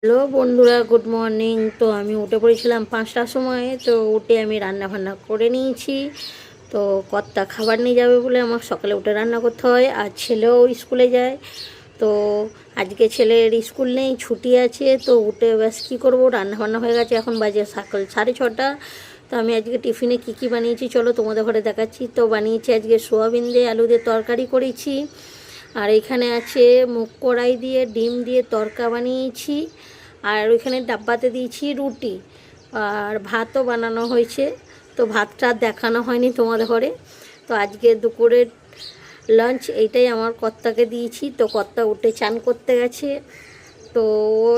Hello বন্ধুরা, good morning. তো আমি উঠে পড়েছিলাম 5টার সময়। তো উঠে আমি রান্না বান্না করে নিয়েছি। তো কর্তা খাবার নিয়ে যাবে বলে আমার সকালে উঠে রান্না করতে হয়। আর ছেলেও স্কুলে যায়। তো আজকে ছেলের স্কুল নেই, ছুটি আছে। তো উঠে ব্যাস কী করবো, রান্না বান্না হয়ে গেছে, এখন বাজে সকাল 6:30। তো আমি আজকে টিফিনে কী বানিয়েছি চলো তোমাদের ঘরে দেখাচ্ছি। তো বানিয়েছি আজকে সোয়াবিন দিয়ে আলু দিয়ে তরকারি করেছি। আর এখানে আছে মুগ কড়াই দিয়ে ডিম দিয়ে তরকা বানিয়েছি। আর ওইখানে ডাব্বাতে দিয়েছি রুটি। আর ভাতও বানানো হয়েছে। তো ভাতটা দেখানো হয়নি তোমাদের ঘরে। তো আজকে দুপুরের লাঞ্চ এইটাই আমার কর্তাকে দিয়েছি। তো কর্তা উঠে চান করতে গেছে। তো ও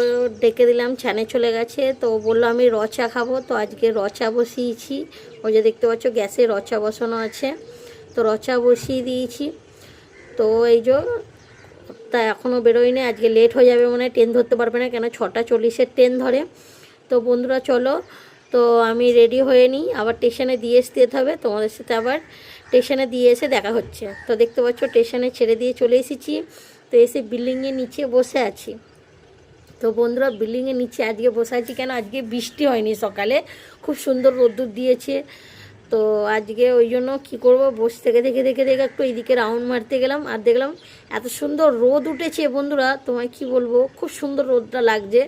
ডেকে দিলাম, চানে চলে গেছে। তো বললো আমি রচা খাবো। তো আজকে রচা বসিয়েছি। ওই যে দেখতে পাচ্ছ গ্যাসে রচা বসানো আছে। তো রচা বসিয়ে দিয়েছি। তো এই যে তা এখনও বেরোয়নি, আজকে লেট হয়ে যাবে মনে হয়, ট্রেন ধরতে পারবে না, কেন 6:40-এর ট্রেন ধরে। তো বন্ধুরা চলো, তো আমি রেডি হয়ে নিই, আবার স্টেশনে দিয়ে যেতে হবে। তোমাদের সাথে আবার স্টেশনে দিয়ে এসে দেখা হচ্ছে। তো দেখতে পাচ্ছ স্টেশনে ছেড়ে দিয়ে চলে এসেছি। তো এসে বিল্ডিংয়ের নিচে বসে আছি। তো বন্ধুরা বিল্ডিংয়ের নিচে আজকে বসে আছি কেন, আজকে বৃষ্টি হয়নি, সকালে খুব সুন্দর রোদ্দুর দিয়েছে। তো আজকে ওই জন্য কী করবো, বসে থেকে দেখে দেখে দেখে একটু এইদিকে রাউন্ড মারতে গেলাম। আর দেখলাম এত সুন্দর রোদ উঠেছে বন্ধুরা, তোমায় কি বলবো, খুব সুন্দর রোদটা লাগছে,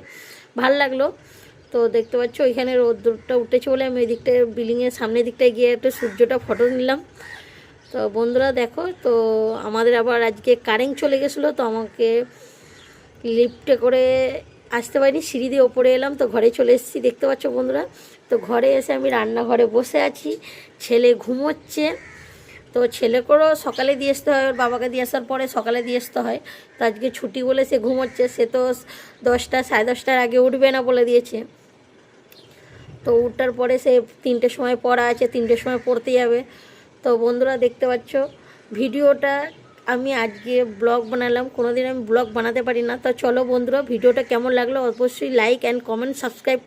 ভাল লাগলো। তো দেখতে পাচ্ছ ওইখানে রোদটা উঠেছে বলে আমি ওই দিকটায় বিল্ডিংয়ের সামনের দিকটায় গিয়ে একটু সূর্যটা ফটো নিলাম। তো বন্ধুরা দেখো, তো আমাদের আবার আজকে কারেন্ট চলে গেছিলো। তো আমাকে লিফটে করে আসতে পারিনি, সিঁড়ি দিয়ে ওপরে এলাম। তো ঘরে চলে এসেছি দেখতে পাচ্ছ বন্ধুরা। তো ঘরে এসে আমি রান্নাঘরে বসে আছি, ছেলে ঘুমোচ্ছে। তো ছেলেকেও সকালে দিয়ে আসতে হয়, ওর বাবাকে দিয়ে আসার পরে সকালে দিয়ে আসতে হয়। তো আজকে ছুটি বলে সে ঘুমোচ্ছে। সে তো 10টা 10:30-এর আগে উঠবে না বলে দিয়েছে। তো উঠার পরে সে 3টের সময় পড়া আছে, 3টের সময় পড়তে যাবে। তো বন্ধুরা দেখতে পাচ্ছ ভিডিওটা আমি আজকে ব্লগ বানালাম, কোনো দিন আমি ব্লগ বানাতে পারি না। তো চলো বন্ধুরা, ভিডিওটা কেমন লাগলো অবশ্যই লাইক অ্যান্ড কমেন্ট সাবস্ক্রাইব